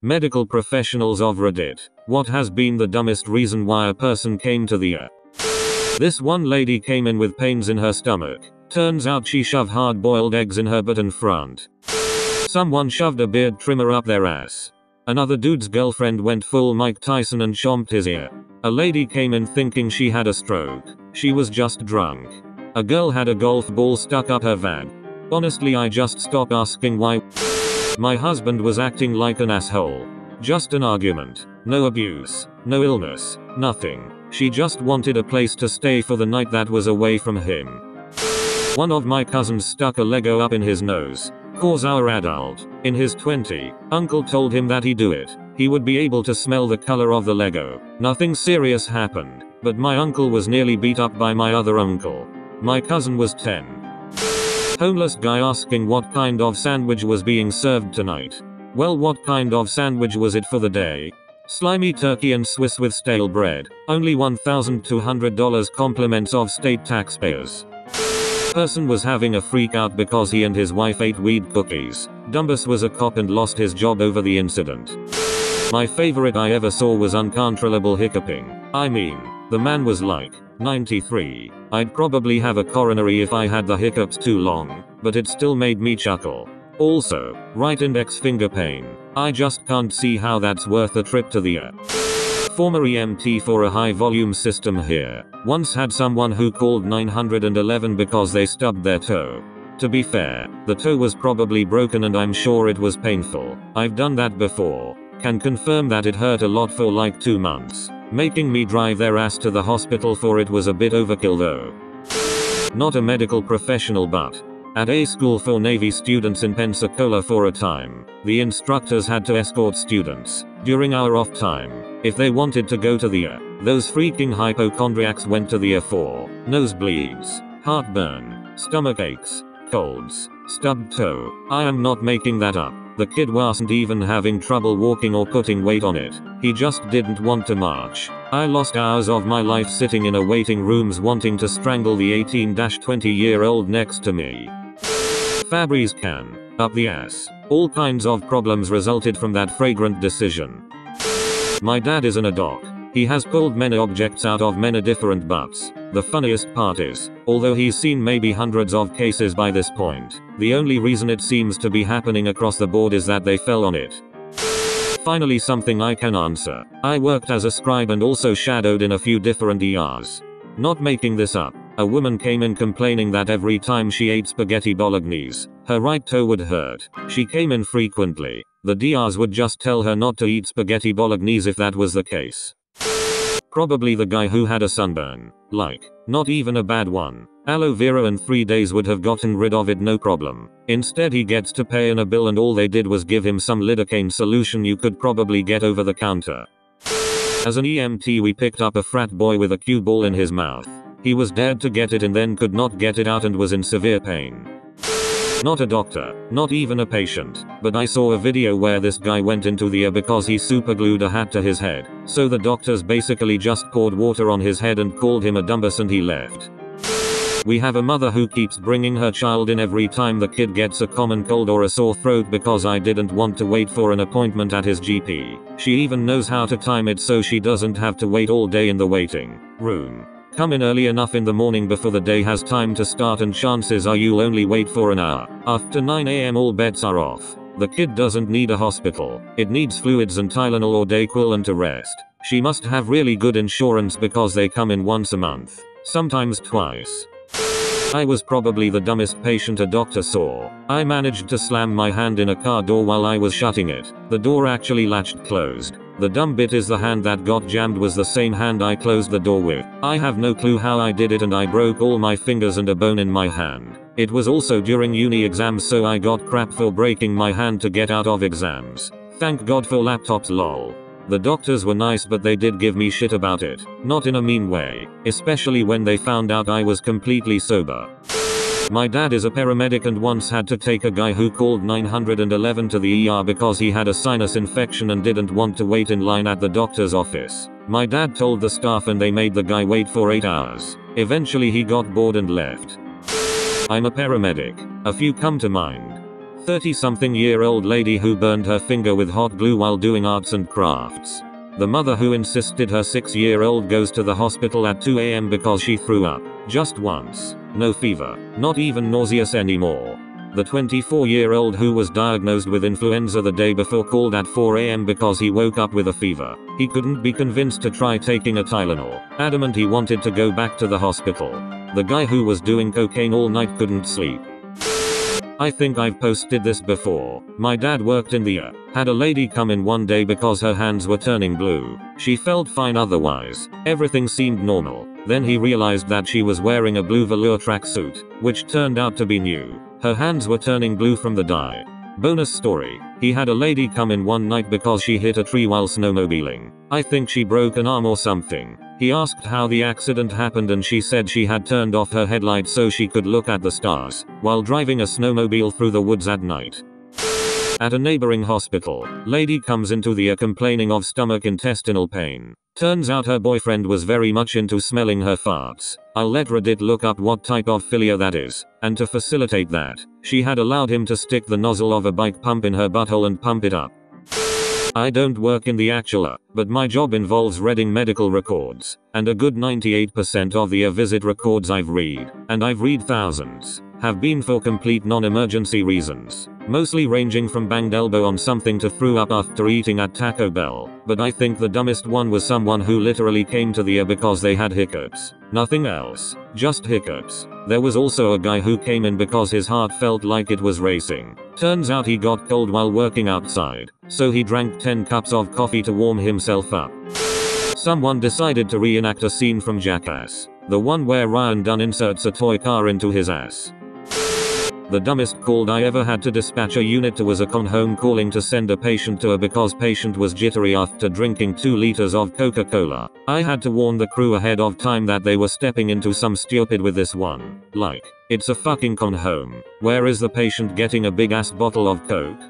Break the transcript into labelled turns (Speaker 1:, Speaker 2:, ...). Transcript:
Speaker 1: Medical professionals of Reddit. What has been the dumbest reason why a person came to the ER? This one lady came in with pains in her stomach. Turns out she shoved hard-boiled eggs in her butt and front. Someone shoved a beard trimmer up their ass. Another dude's girlfriend went full Mike Tyson and chomped his ear. A lady came in thinking she had a stroke. She was just drunk. A girl had a golf ball stuck up her vag. Honestly, I just stop asking why. My husband was acting like an asshole. Just an argument. No abuse. No illness. Nothing. She just wanted a place to stay for the night that was away from him. One of my cousins stuck a Lego up in his nose. Cause our adult, in his 20s, uncle told him that he'd do it. He would be able to smell the color of the Lego. Nothing serious happened, but my uncle was nearly beat up by my other uncle. My cousin was 10. Homeless guy asking what kind of sandwich was being served tonight. Well, what kind of sandwich was it for the day? Slimy turkey and Swiss with stale bread. Only $1,200 compliments of state taxpayers. Person was having a freak out because he and his wife ate weed cookies. Dumbus was a cop and lost his job over the incident. My favorite I ever saw was uncontrollable hiccuping. I mean, the man was like 93. I'd probably have a coronary if I had the hiccups too long, but it still made me chuckle. Also, right index finger pain. I just can't see how that's worth a trip to the ER. Former EMT for a high volume system here. Once had someone who called 911 because they stubbed their toe. To be fair, the toe was probably broken and I'm sure it was painful. I've done that before. Can confirm that it hurt a lot for like 2 months. Making me drive their ass to the hospital for it was a bit overkill though. Not a medical professional, but at a school for Navy students in Pensacola for a time, the instructors had to escort students during our off time if they wanted to go to the ER. Those freaking hypochondriacs went to the ER for nosebleeds, heartburn, stomach aches, colds, stubbed toe. I am not making that up. The kid wasn't even having trouble walking or putting weight on it. He just didn't want to march. I lost hours of my life sitting in a waiting rooms wanting to strangle the 18-20-year-old next to me. Fabry's can. Up the ass. All kinds of problems resulted from that fragrant decision. My dad is an doc. He has pulled many objects out of many different butts. The funniest part is, although he's seen maybe hundreds of cases by this point, the only reason it seems to be happening across the board is that they fell on it. Finally, something I can answer. I worked as a scribe and also shadowed in a few different ERs. Not making this up. A woman came in complaining that every time she ate spaghetti bolognese, her right toe would hurt. She came in frequently. The DRs would just tell her not to eat spaghetti bolognese if that was the case. Probably the guy who had a sunburn. Like, not even a bad one. Aloe vera in 3 days would have gotten rid of it no problem. Instead he gets to pay in a bill and all they did was give him some lidocaine solution you could probably get over the counter. As an EMT we picked up a frat boy with a cue ball in his mouth. He was dared to get it and then could not get it out and was in severe pain. Not a doctor, not even a patient, but I saw a video where this guy went into the ER because he superglued a hat to his head. So the doctors basically just poured water on his head and called him a dumbus and he left. We have a mother who keeps bringing her child in every time the kid gets a common cold or a sore throat because I didn't want to wait for an appointment at his GP. She even knows how to time it so she doesn't have to wait all day in the waiting room. Come in early enough in the morning before the day has time to start and chances are you'll only wait for an hour. After 9 AM all bets are off. The kid doesn't need a hospital. It needs fluids and Tylenol or Dayquil and to rest. She must have really good insurance because they come in once a month. Sometimes twice. I was probably the dumbest patient a doctor saw. I managed to slam my hand in a car door while I was shutting it. The door actually latched closed. The dumb bit is the hand that got jammed was the same hand I closed the door with. I have no clue how I did it and I broke all my fingers and a bone in my hand. It was also during uni exams so I got crap for breaking my hand to get out of exams. Thank God for laptops lol. The doctors were nice but they did give me shit about it. Not in a mean way. Especially when they found out I was completely sober. My dad is a paramedic and once had to take a guy who called 911 to the ER because he had a sinus infection and didn't want to wait in line at the doctor's office. My dad told the staff and they made the guy wait for 8 hours. Eventually he got bored and left. I'm a paramedic. A few come to mind. 30-something-year-old lady who burned her finger with hot glue while doing arts and crafts. The mother who insisted her 6-year-old goes to the hospital at 2 a.m. because she threw up. Just once. No fever. Not even nauseous anymore. The 24-year-old who was diagnosed with influenza the day before called at 4 a.m. because he woke up with a fever. He couldn't be convinced to try taking a Tylenol. Adamant he wanted to go back to the hospital. The guy who was doing cocaine all night couldn't sleep. I think I've posted this before. My dad worked in the had a lady come in one day because her hands were turning blue. She felt fine otherwise. Everything seemed normal. Then he realized that she was wearing a blue velour tracksuit, which turned out to be new. Her hands were turning blue from the dye. Bonus story. He had a lady come in one night because she hit a tree while snowmobiling. I think she broke an arm or something. He asked how the accident happened and she said she had turned off her headlights so she could look at the stars while driving a snowmobile through the woods at night. At a neighboring hospital, lady comes into the complaining of stomach intestinal pain. Turns out her boyfriend was very much into smelling her farts. I'll let Reddit look up what type of philia that is, and to facilitate that, she had allowed him to stick the nozzle of a bike pump in her butthole and pump it up. I don't work in the actual, but my job involves reading medical records, and a good 98% of the visit records I've read, and I've read thousands, have been for complete non-emergency reasons, mostly ranging from banged elbow on something to threw up after eating at Taco Bell, but I think the dumbest one was someone who literally came to the because they had hiccups. Nothing else, just hiccups. There was also a guy who came in because his heart felt like it was racing. Turns out he got cold while working outside, so he drank 10 cups of coffee to warm himself up. Someone decided to reenact a scene from Jackass, the one where Ryan Dunn inserts a toy car into his ass. The dumbest call I ever had to dispatch a unit to was a con home calling to send a patient to a because patient was jittery after drinking 2 liters of Coca-Cola. I had to warn the crew ahead of time that they were stepping into some stupid with this one. Like, it's a fucking con home. Where is the patient getting a big ass bottle of Coke?